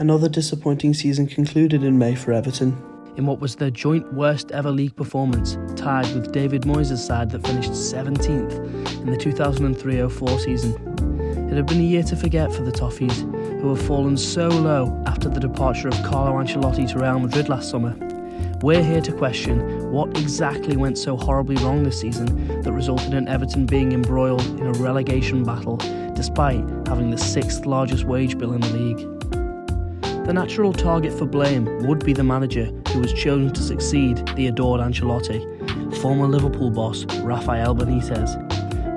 Another disappointing season concluded in May for Everton, in what was their joint worst ever league performance, tied with David Moyes' side that finished 17th in the 2003-04 season. It had been a year to forget for the Toffees, who have fallen so low after the departure of Carlo Ancelotti to Real Madrid last summer. We're here to question what exactly went so horribly wrong this season that resulted in Everton being embroiled in a relegation battle despite having the 6th largest wage bill in the league. The natural target for blame would be the manager who was chosen to succeed the adored Ancelotti, former Liverpool boss Rafael Benitez.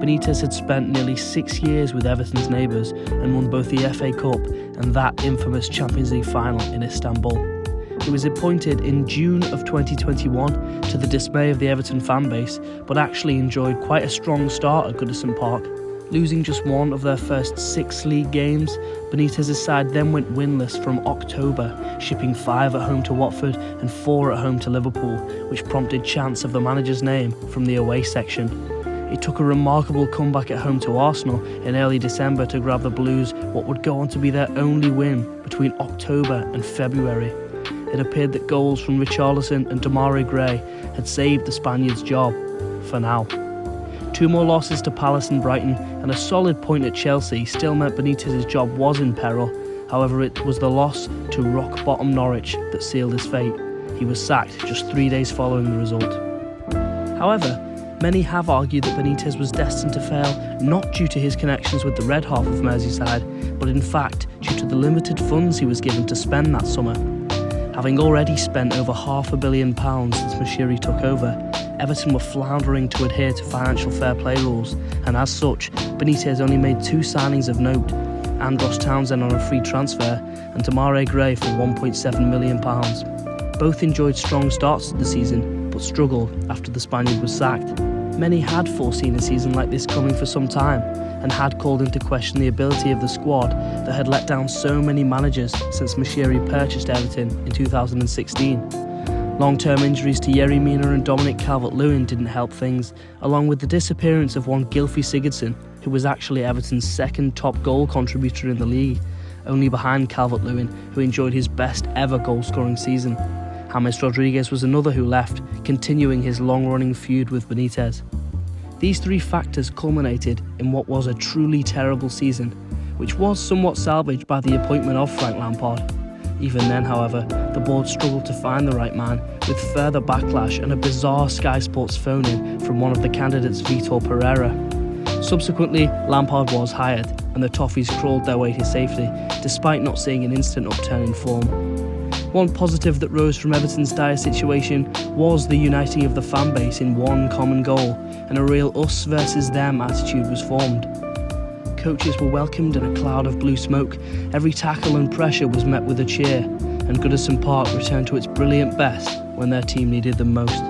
Benitez had spent nearly 6 years with Everton's neighbours and won both the FA Cup and that infamous Champions League final in Istanbul. He was appointed in June of 2021 to the dismay of the Everton fanbase, but actually enjoyed quite a strong start at Goodison Park. Losing just one of their first 6 league games, Benitez's side then went winless from October, shipping 5 at home to Watford and 4 at home to Liverpool, which prompted chants of the manager's name from the away section. It took a remarkable comeback at home to Arsenal in early December to grab the Blues what would go on to be their only win between October and February. It appeared that goals from Richarlison and Demarai Gray had saved the Spaniards' job, for now. 2 more losses to Palace and Brighton and a solid point at Chelsea still meant Benitez's job was in peril. However, it was the loss to rock-bottom Norwich that sealed his fate. He was sacked just 3 days following the result. However, many have argued that Benitez was destined to fail not due to his connections with the red half of Merseyside, but in fact due to the limited funds he was given to spend that summer. Having already spent over £500 million since Moshiri took over, Everton were floundering to adhere to financial fair play rules, and as such, Benitez only made 2 signings of note, Andros Townsend on a free transfer and Demarai Gray for £1.7 million. Both enjoyed strong starts to the season, but struggled after the Spaniard was sacked. Many had foreseen a season like this coming for some time, and had called into question the ability of the squad that had let down so many managers since Moshiri purchased Everton in 2016. Long-term injuries to Yerry Mina and Dominic Calvert-Lewin didn't help things, along with the disappearance of one Gylfi Sigurdsson, who was actually Everton's 2nd top goal contributor in the league, only behind Calvert-Lewin, who enjoyed his best ever goal-scoring season. James Rodriguez was another who left, continuing his long-running feud with Benitez. These 3 factors culminated in what was a truly terrible season, which was somewhat salvaged by the appointment of Frank Lampard. Even then, however, the board struggled to find the right man, with further backlash and a bizarre Sky Sports phone-in from one of the candidates, Vitor Pereira. Subsequently, Lampard was hired, and the Toffees crawled their way to safety, despite not seeing an instant upturn in form. One positive that rose from Everton's dire situation was the uniting of the fanbase in one common goal, and a real us versus them attitude was formed. Coaches were welcomed in a cloud of blue smoke, every tackle and pressure was met with a cheer, and Goodison Park returned to its brilliant best when their team needed them most.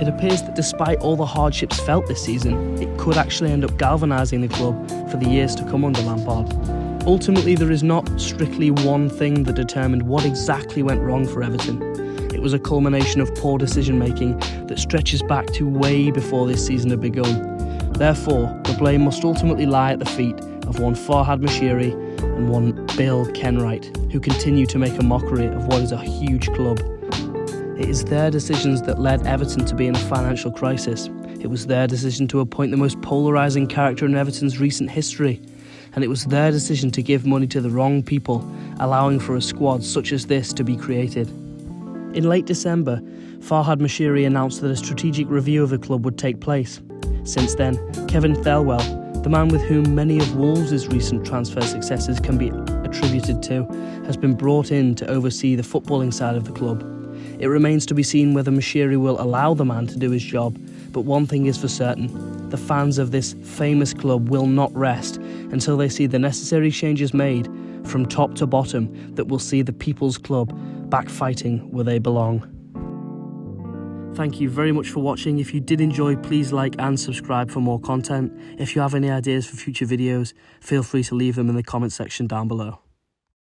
It appears that despite all the hardships felt this season, it could actually end up galvanising the club for the years to come under Lampard. Ultimately, there is not strictly one thing that determined what exactly went wrong for Everton. It was a culmination of poor decision-making that stretches back to way before this season had begun. Therefore, the blame must ultimately lie at the feet of one Farhad Moshiri and one Bill Kenwright, who continue to make a mockery of what is a huge club. It is their decisions that led Everton to be in a financial crisis. It was their decision to appoint the most polarising character in Everton's recent history. And it was their decision to give money to the wrong people, allowing for a squad such as this to be created. In late December, Farhad Moshiri announced that a strategic review of the club would take place. Since then, Kevin Thelwell, the man with whom many of Wolves' recent transfer successes can be attributed to, has been brought in to oversee the footballing side of the club. It remains to be seen whether Moshiri will allow the man to do his job, but one thing is for certain: the fans of this famous club will not rest until they see the necessary changes made from top to bottom that will see the People's Club back fighting where they belong. Thank you very much for watching. If you did enjoy, please like and subscribe for more content. If you have any ideas for future videos, feel free to leave them in the comment section down below.